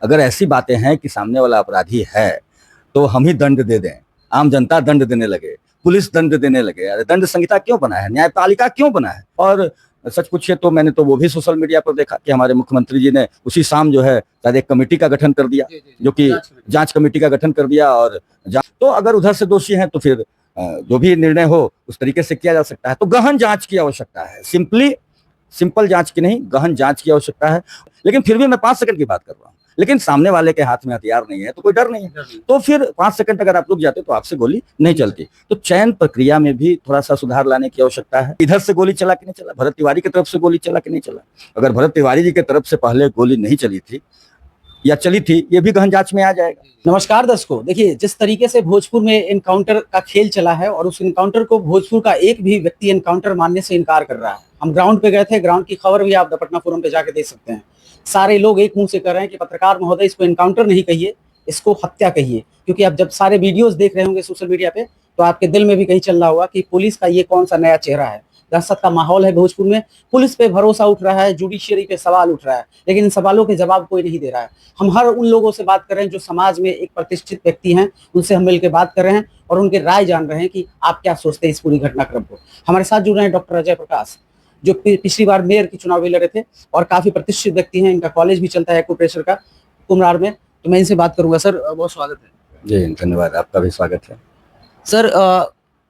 अगर ऐसी बातें हैं कि सामने वाला अपराधी है तो हम ही दंड दे दें, आम जनता दंड देने लगे, पुलिस दंड देने लगे। अरे दंड संहिता क्यों बना है, न्यायपालिका क्यों बना है? और सच पूछिए तो मैंने तो वो भी सोशल मीडिया पर देखा कि हमारे मुख्यमंत्री जी ने उसी शाम जो है शायद एक कमेटी का गठन कर दिया, जो कि जांच कमेटी का गठन कर दिया। और तो अगर उधर से दोषी हैं तो फिर जो भी निर्णय हो उस तरीके से किया जा सकता है। तो गहन जांच की आवश्यकता है, सिंपल जांच की नहीं, गहन जांच की आवश्यकता है। लेकिन फिर भी मैं 5 सेकंड की बात कर रहा हूँ, लेकिन सामने वाले के हाथ में हथियार नहीं है तो कोई डर नहीं है, तो फिर 5 सेकंड अगर आप रुक जाते तो आपसे गोली नहीं चलती। तो चयन प्रक्रिया में भी थोड़ा सा सुधार लाने की आवश्यकता है। इधर से गोली चला कि नहीं चला, भरत तिवारी की तरफ से गोली चला कि नहीं चला, अगर भरत तिवारी जी की तरफ से पहले गोली नहीं चली थी या चली थी, ये भी गहन जांच में आ जाएगा। नमस्कार दर्शकों, देखिए जिस तरीके से भोजपुर में एनकाउंटर का खेल चला है और उस एनकाउंटर को भोजपुर का एक भी व्यक्ति एनकाउंटर मानने से इनकार कर रहा है। हम ग्राउंड पे गए थे, ग्राउंड की खबर भी आप द पटना फोरम पे जाके देख सकते हैं। सारे लोग एक मुंह से कर रहे हैं कि पत्रकार महोदय इसको एनकाउंटर नहीं कहिए, इसको हत्या कहिए, क्योंकि आप जब सारे वीडियोस देख रहे होंगे सोशल मीडिया पे तो आपके दिल में भी कहीं चल रहा होगा कि पुलिस का ये कौन सा नया चेहरा है। दहशत का माहौल है भोजपुर में, पुलिस पे भरोसा उठ रहा है, जुडिशियरी पे सवाल उठ रहा है, लेकिन इन सवालों के जवाब कोई नहीं दे रहा है। हम हर उन लोगों से बात कर रहे हैं जो समाज में एक प्रतिष्ठित व्यक्ति हैं, उनसे हम मिलकर बात कर रहे हैं और उनके राय जान रहे हैं कि आप क्या सोचते हैं इस पूरी घटनाक्रम को। हमारे साथ जुड़ रहे हैं डॉक्टर अजय प्रकाश, जो पिछली बार मेयर की चुनाव भी लड़े थे और काफी प्रतिष्ठित व्यक्ति हैं। इनका कॉलेज भी चलता है एक्यूप्रेशर का कुम्हरार में, तो मैं इनसे बात करूंगा। सर बहुत स्वागत है। जी धन्यवाद, आपका भी स्वागत है। सर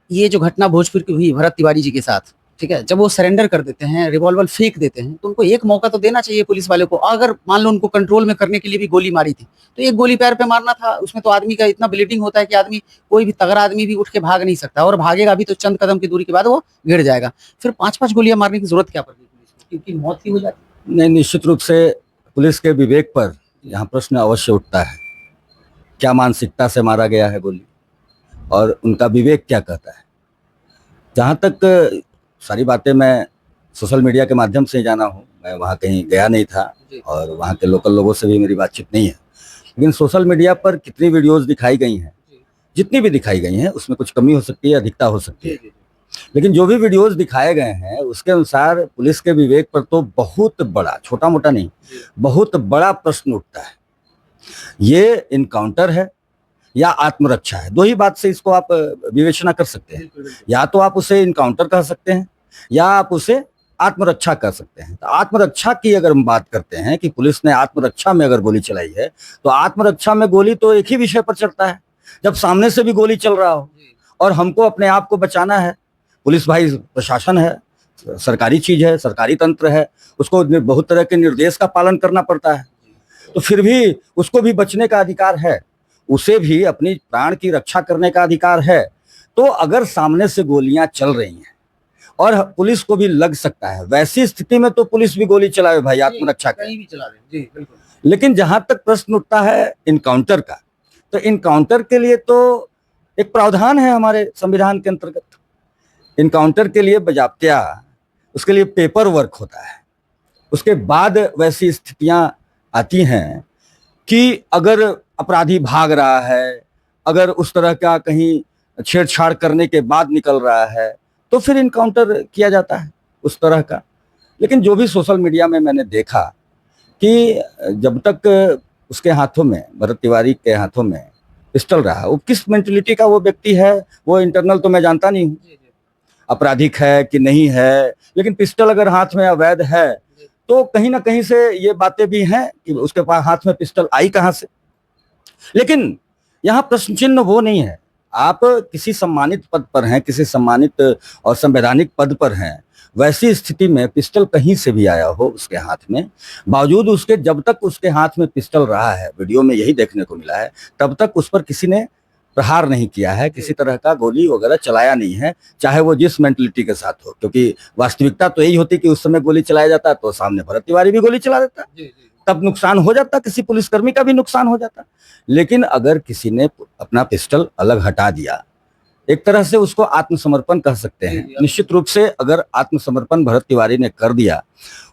ये जो घटना भोजपुर की हुई भरत तिवारी जी के साथ, ठीक है, जब वो सरेंडर कर देते हैं, रिवॉल्वर फेंक देते हैं, तो उनको एक मौका तो देना चाहिए पुलिस वाले को। अगर मान लो उनको कंट्रोल में करने के लिए भी गोली मारी थी तो एक गोली पैर पे मारना था, उसमें तो आदमी का इतना ब्लीडिंग होता है कि आदमी, कोई भी तगड़ा आदमी भी उठ के भाग नहीं सकता, और भागेगा भी तो चंद कदम की दूरी के बाद वो गिर जाएगा। फिर 5-5 गोलियां मारने की जरूरत क्या पड़ रही पुलिस को, क्योंकि मौत ही हो जाती। नहीं, निश्चित रूप से पुलिस के विवेक पर यहाँ प्रश्न अवश्य उठता है, क्या मानसिकता से मारा गया है गोली और उनका विवेक क्या कहता है। जहाँ तक सारी बातें मैं सोशल मीडिया के माध्यम से जाना हूँ, मैं वहाँ कहीं गया नहीं था और वहाँ के लोकल लोगों से भी मेरी बातचीत नहीं है, लेकिन सोशल मीडिया पर कितनी वीडियोस दिखाई गई हैं, जितनी भी दिखाई गई हैं उसमें कुछ कमी हो सकती है, अधिकता हो सकती है, लेकिन जो भी वीडियोस दिखाए गए हैं उसके अनुसार पुलिस के विवेक पर तो बहुत बड़ा, छोटा मोटा नहीं, बहुत बड़ा प्रश्न उठता है। ये इनकाउंटर है या आत्मरक्षा है, दो ही बात से इसको आप विवेचना कर सकते हैं। या तो आप उसे इनकाउंटर कह सकते हैं या आप उसे आत्मरक्षा कर सकते हैं। तो आत्मरक्षा की अगर हम बात करते हैं कि पुलिस ने आत्मरक्षा में अगर गोली चलाई है, तो आत्मरक्षा में गोली तो एक ही विषय पर चलता है, जब सामने से भी गोली चल रहा हो और हमको अपने आप को बचाना है। पुलिस भाई प्रशासन है, सरकारी चीज है, सरकारी तंत्र है, उसको बहुत तरह के निर्देश का पालन करना पड़ता है, तो फिर भी उसको भी बचने का अधिकार है, उसे भी अपनी प्राण की रक्षा करने का अधिकार है। तो अगर सामने से गोलियां चल रही हैं और पुलिस को भी लग सकता है, वैसी स्थिति में तो पुलिस भी गोली चलावे भाई, आत्मरक्षा कहीं भी चला दे। जी बिल्कुल। लेकिन जहां तक प्रश्न उठता है इनकाउंटर का, तो इनकाउंटर के लिए तो एक प्रावधान है हमारे संविधान के अंतर्गत। इनकाउंटर के लिए बजाप्त्या उसके लिए पेपर वर्क होता है, उसके बाद वैसी स्थितियां आती हैं कि अगर अपराधी भाग रहा है, अगर उस तरह का कहीं छेड़छाड़ करने के बाद निकल रहा है, तो फिर इनकाउंटर किया जाता है उस तरह का। लेकिन जो भी सोशल मीडिया में मैंने देखा कि जब तक उसके हाथों में, भरत तिवारी के हाथों में पिस्टल रहा, वो किस मेंटलिटी का वो व्यक्ति है वो इंटरनल तो मैं जानता नहीं हूँ, आपराधिक है कि नहीं है, लेकिन पिस्टल अगर हाथ में अवैध है तो कहीं ना कहीं से ये बातें भी हैं कि उसके पास हाथ में पिस्टल आई कहाँ से। लेकिन यहाँ प्रश्न चिन्ह वो नहीं है, आप किसी सम्मानित पद पर हैं, किसी सम्मानित और संवैधानिक पद पर हैं, वैसी स्थिति में पिस्टल कहीं से भी आया हो उसके हाथ में, बावजूद उसके, जब तक उसके हाथ में पिस्टल रहा है, वीडियो में यही देखने को मिला है, तब तक उस पर किसी ने प्रहार नहीं किया है, किसी तरह का गोली वगैरह चलाया नहीं है, चाहे वो जिस मेंटलिटी के साथ हो। क्योंकि वास्तविकता तो यही होती कि उस समय गोली चलाया जाता तो सामने भरत तिवारी भी गोली चला देता, तब नुकसान हो जाता, किसी पुलिसकर्मी का भी नुकसान हो जाता। लेकिन अगर किसी ने अपना पिस्टल अलग हटा दिया, एक तरह से उसको आत्मसमर्पण कह सकते हैं। निश्चित रूप से अगर आत्मसमर्पण भरत तिवारी ने कर दिया,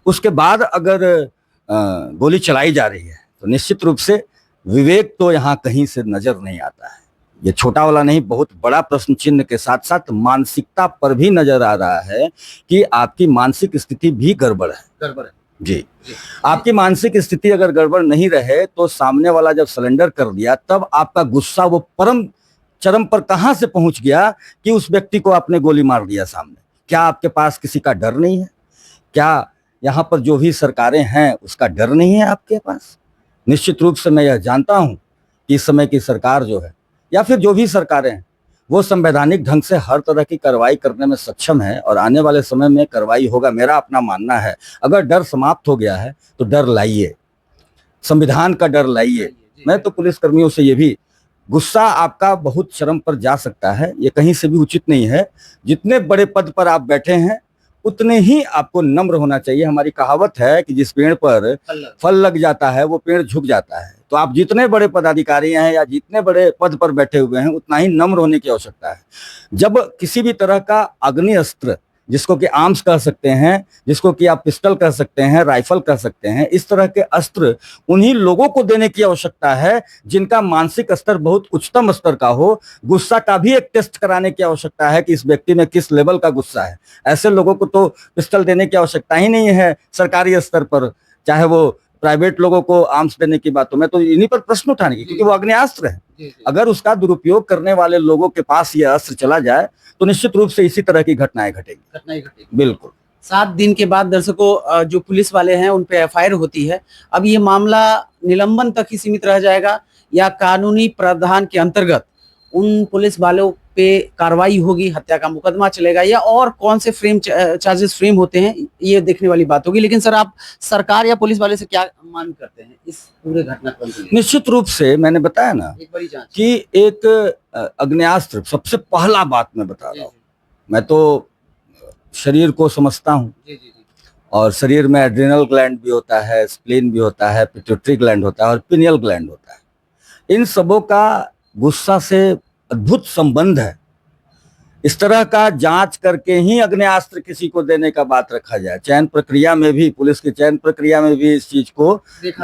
उसके बाद अगर गोली चलाई जा रही है, तो निश्चित रूप से विवेक तो यहाँ कहीं से नजर नहीं आता है। ये छोटा वाला नहीं, बहुत बड़ा प्रश्न चिन्ह के साथ साथ मानसिकता पर भी नजर आ रहा है कि आपकी मानसिक स्थिति भी गड़बड़ है। जी, आपकी मानसिक स्थिति अगर गड़बड़ नहीं रहे तो सामने वाला जब सरेंडर कर दिया तब आपका गुस्सा वो परम चरम पर कहां से पहुंच गया कि उस व्यक्ति को आपने गोली मार दिया सामने। क्या आपके पास किसी का डर नहीं है? क्या यहाँ पर जो भी सरकारें हैं उसका डर नहीं है आपके पास? निश्चित रूप से मैं यह जानता हूं कि इस समय की सरकार जो है या फिर जो भी सरकारें हैं वो संवैधानिक ढंग से हर तरह की कार्रवाई करने में सक्षम है और आने वाले समय में कार्रवाई होगा, मेरा अपना मानना है। अगर डर समाप्त हो गया है तो डर लाइए, संविधान का डर लाइए। मैं तो पुलिसकर्मियों से ये भी, गुस्सा आपका बहुत चरम पर जा सकता है, ये कहीं से भी उचित नहीं है। जितने बड़े पद पर आप बैठे हैं उतने ही आपको नम्र होना चाहिए। हमारी कहावत है कि जिस पेड़ पर फल लग जाता है वो पेड़ झुक जाता है। तो आप जितने बड़े पदाधिकारी हैं या जितने बड़े पद पर बैठे हुए हैं उतना ही नम्र होने की आवश्यकता है। जब किसी भी तरह का अग्नि अस्त्र, जिसको कि आर्म्स कह सकते हैं, जिसको कि आप पिस्टल कह सकते हैं, राइफल कह सकते हैं, इस तरह के अस्त्र उन्हीं लोगों को देने की आवश्यकता है जिनका मानसिक स्तर बहुत उच्चतम स्तर का हो। गुस्सा का भी एक टेस्ट कराने की आवश्यकता है कि इस व्यक्ति में किस लेवल का गुस्सा है। ऐसे लोगों को तो पिस्टल देने की आवश्यकता ही नहीं है सरकारी स्तर पर, चाहे वो प्राइवेट लोगों को आर्म्स देने की बात हो। मैं तो इन्हीं पर प्रश्न उठाने की, क्योंकि वो अग्नियास्त्र है। अगर उसका दुरुपयोग करने वाले लोगों के पास यह अस्त्र चला जाए तो निश्चित रूप से इसी तरह की घटनाएं घटेगी। बिल्कुल। 7 दिन के बाद दर्शकों जो पुलिस वाले हैं उन पे एफआईआर होती है। अब ये मामला निलंबन तक ही सीमित रह जाएगा या कानूनी प्रावधान के अंतर्गत उन पुलिस वालों पे कार्रवाई होगी, हत्या का मुकदमा चलेगा, या और कौन से चार्जेस फ्रेम होते हैं, ये देखने वाली बात होगी। लेकिन सर, आप सरकार या पुलिस वाले से क्या मांग करते हैं इस पूरे घटनाक्रम के लिए? निश्चित रूप से मैंने बताया ना एक बड़ी जांच कि एक अग्नेयास्त्र, सबसे पहला बात मैं बता रहा हूँ, मैं तो शरीर को समझता हूँ और शरीर में एड्रिनल ग्लैंड भी होता है, स्प्लीन भी होता है, पिट्यूटरी ग्लैंड होता है और पिनियल ग्लैंड होता है। इन सबों का गुस्सा से अद्भुत संबंध है। इस तरह का जांच करके ही अग्नेयास्त्र किसी को देने का बात रखा जाए। चयन प्रक्रिया में भी, पुलिस की चयन प्रक्रिया में भी इस चीज को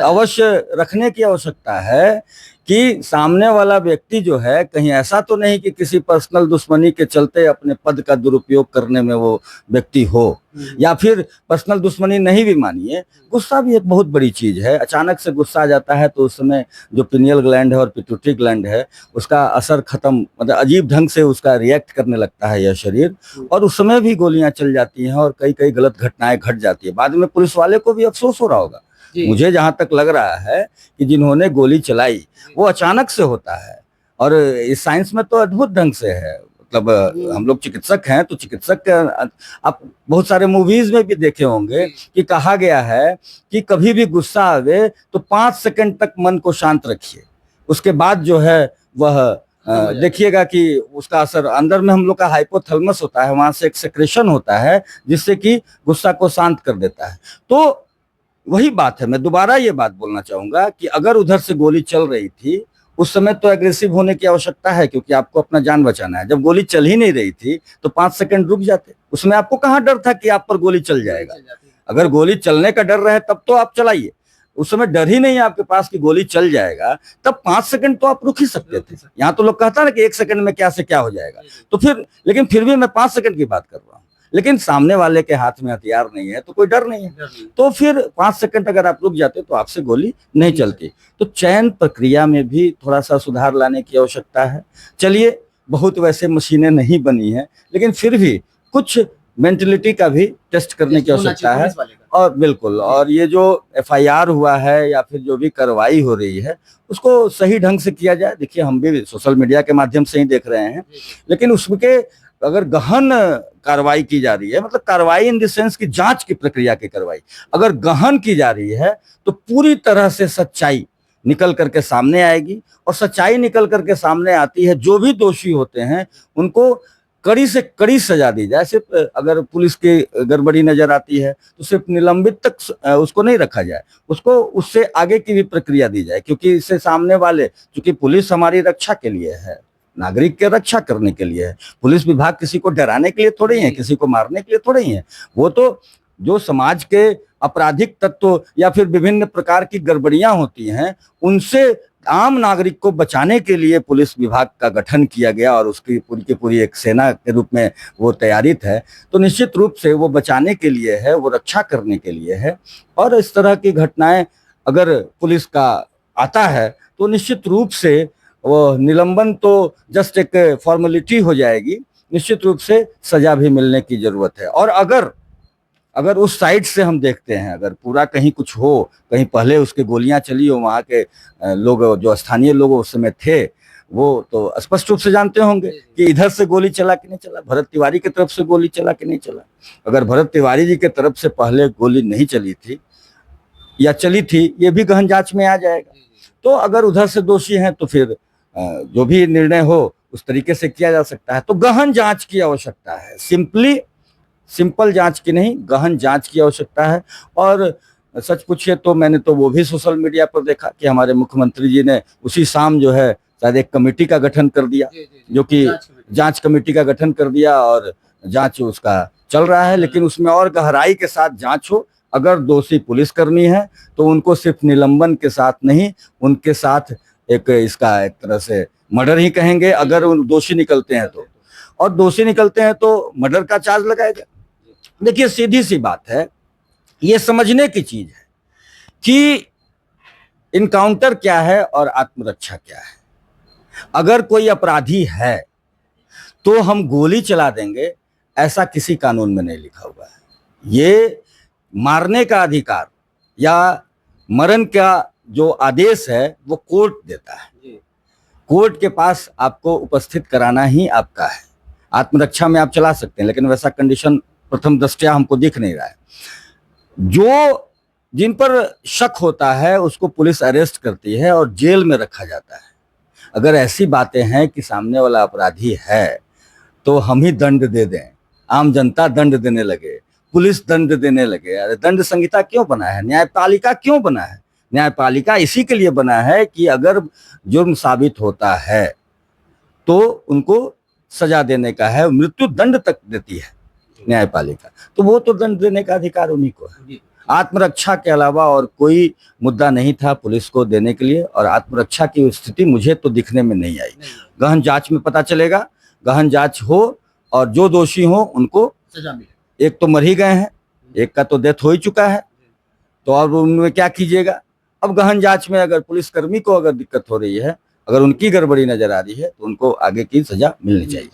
अवश्य रखने की आवश्यकता है कि सामने वाला व्यक्ति जो है कहीं ऐसा तो नहीं कि किसी पर्सनल दुश्मनी के चलते अपने पद का दुरुपयोग करने में वो व्यक्ति हो, या फिर पर्सनल दुश्मनी नहीं भी मानिए, गुस्सा भी एक बहुत बड़ी चीज है। अचानक से गुस्सा आ जाता है तो उस समय जो पिनियल ग्लैंड है और पिट्यूटरी ग्लैंड है उसका असर खत्म, मतलब अजीब ढंग से उसका रिएक्ट करने लगता है यह शरीर, और उस समय भी गोलियां चल जाती हैं और कई कई गलत घटनाएं घट जाती है। बाद में पुलिस वाले को भी अफसोस हो रहा होगा। मुझे जहां तक लग रहा है कि जिन्होंने गोली चलाई वो अचानक से होता है, और इस साइंस में तो अद्भुत ढंग से है। मतलब हम लोग चिकित्सक हैं तो चिकित्सक, आप बहुत सारे मूवीज में भी देखे होंगे कि कहा गया है कि कभी भी गुस्सा आवे तो 5 सेकंड तक मन को शांत रखिए, उसके बाद जो है वह देखिएगा कि उसका असर, अंदर में हम लोग का हाइपोथैलेमस होता है, वहां से एक सेक्रेशन होता है जिससे कि गुस्सा को शांत कर देता है। तो वही बात है, मैं दोबारा ये बात बोलना चाहूंगा कि अगर उधर से गोली चल रही थी उस समय तो एग्रेसिव होने की आवश्यकता है, क्योंकि आपको अपना जान बचाना है। जब गोली चल ही नहीं रही थी तो 5 सेकंड रुक जाते, उसमें आपको कहाँ डर था कि आप पर गोली चल जाएगा। अगर गोली चलने का डर रहे तब तो आप चलाइए, उस समय डर ही नहीं है आपके पास कि गोली चल जाएगा, तब 5 सेकंड तो आप रुक ही सकते थे। यहाँ तो लोग कहता है ना कि 1 सेकंड में क्या से क्या हो जाएगा, तो फिर, लेकिन फिर भी मैं 5 सेकंड की बात कर रहा हूँ। लेकिन सामने वाले के हाथ में हथियार नहीं है तो कोई डर नहीं है, तो फिर 5 सेकंड अगर आप रुक जाते तो आपसे गोली नहीं चलती। तो चयन प्रक्रिया में भी थोड़ा सा सुधार लाने की आवश्यकता है। चलिए, बहुत वैसे मशीनें नहीं बनी हैं, लेकिन फिर भी कुछ मेंटलिटी का भी टेस्ट करने की आवश्यकता है। और बिल्कुल, और ये जो एफआईआर हुआ है या फिर जो भी कार्रवाई हो रही है उसको सही ढंग से किया जाए। देखिए, हम भी सोशल मीडिया के माध्यम से ही देख रहे हैं, लेकिन उसके अगर गहन कार्रवाई की जा रही है, मतलब कार्रवाई इन द सेंस की जांच की प्रक्रिया की कार्रवाई अगर गहन की जा रही है तो पूरी तरह से सच्चाई निकल करके सामने आएगी, और सच्चाई निकल करके सामने आती है, जो भी दोषी होते हैं उनको कड़ी से कड़ी सजा दी जाए। सिर्फ अगर पुलिस की गड़बड़ी नजर आती है तो सिर्फ निलंबित तक उसको नहीं रखा जाए, उसको उससे आगे की भी प्रक्रिया दी जाए, क्योंकि इससे सामने वाले, क्योंकि पुलिस हमारी रक्षा के लिए है, नागरिक के रक्षा करने के लिए है। पुलिस विभाग किसी को डराने के लिए थोड़े ही है, किसी को मारने के लिए थोड़े ही है। वो तो जो समाज के आपराधिक तत्व या फिर विभिन्न प्रकार की गड़बड़ियां होती हैं उनसे आम नागरिक को बचाने के लिए पुलिस विभाग का गठन किया गया और उसकी पूरी की पूरी एक सेना के रूप में वो तैयारित है, तो निश्चित रूप से वो बचाने के लिए है, वो रक्षा करने के लिए है। और इस तरह की घटनाएं अगर पुलिस का आता है तो निश्चित रूप से वो निलंबन तो जस्ट एक फॉर्मेलिटी हो जाएगी, निश्चित रूप से सजा भी मिलने की जरूरत है। और अगर उस साइड से हम देखते हैं, अगर पूरा कहीं कुछ हो, कहीं पहले उसके गोलियां चली हो, वहाँ के लोग जो स्थानीय लोग उस समय थे वो तो स्पष्ट रूप से जानते होंगे कि इधर से गोली चला कि नहीं चला, भरत तिवारी की तरफ से गोली चला कि नहीं चला। अगर भरत तिवारी जी की तरफ से पहले गोली नहीं चली थी या चली थी, ये भी गहन जांच में आ जाएगा। तो अगर उधर से दोषी हैं तो फिर जो भी निर्णय हो उस तरीके से किया जा सकता है। तो गहन जांच की आवश्यकता है, सिंपल जांच की नहीं, गहन जांच की आवश्यकता है। और सच पूछिए तो मैंने तो वो भी सोशल मीडिया पर देखा कि हमारे मुख्यमंत्री जी ने उसी शाम जो है शायद एक कमेटी का गठन कर दिया, जो कि जांच कमेटी का गठन कर दिया और जांच उसका चल रहा है। लेकिन उसमें और गहराई के साथ जांच हो, अगर दोषी पुलिसकर्मी है तो उनको सिर्फ निलंबन के साथ नहीं, उनके साथ इसका एक तरह से मर्डर ही कहेंगे अगर उन दोषी निकलते हैं तो, और दोषी निकलते हैं तो मर्डर का चार्ज लगाएगा। देखिए सीधी सी बात है, ये समझने की चीज है कि इनकाउंटर क्या है और आत्मरक्षा क्या है। अगर कोई अपराधी है तो हम गोली चला देंगे, ऐसा किसी कानून में नहीं लिखा हुआ है। ये मारने का अधिकार या मरण का जो आदेश है वो कोर्ट देता है, कोर्ट के पास आपको उपस्थित कराना ही आपका है। आत्मरक्षा में आप चला सकते हैं, लेकिन वैसा कंडीशन प्रथम दृष्टया हमको दिख नहीं रहा है। जो जिन पर शक होता है उसको पुलिस अरेस्ट करती है और जेल में रखा जाता है। अगर ऐसी बातें हैं कि सामने वाला अपराधी है तो हम ही दंड दे दें, आम जनता दंड देने लगे, पुलिस दंड देने लगे। अरे दंड संहिता क्यों बना है, न्यायपालिका क्यों बना है? न्यायपालिका इसी के लिए बना है कि अगर जुर्म साबित होता है तो उनको सजा देने का है, मृत्यु दंड तक देती है न्यायपालिका, तो वो तो दंड देने का अधिकार उन्हीं को है। आत्मरक्षा के अलावा और कोई मुद्दा नहीं था पुलिस को देने के लिए, और आत्मरक्षा की स्थिति मुझे तो दिखने में नहीं आई। गहन जांच में पता चलेगा, गहन जांच हो और जो दोषी हो उनको सजा मिले। एक तो मर ही गए हैं, एक का तो डेथ हो ही चुका है, तो अब उनमें क्या कीजिएगा। अब गहन जांच में अगर पुलिसकर्मी को अगर दिक्कत हो रही है, अगर उनकी गड़बड़ी नजर आ रही है तो उनको आगे की सजा मिलनी चाहिए।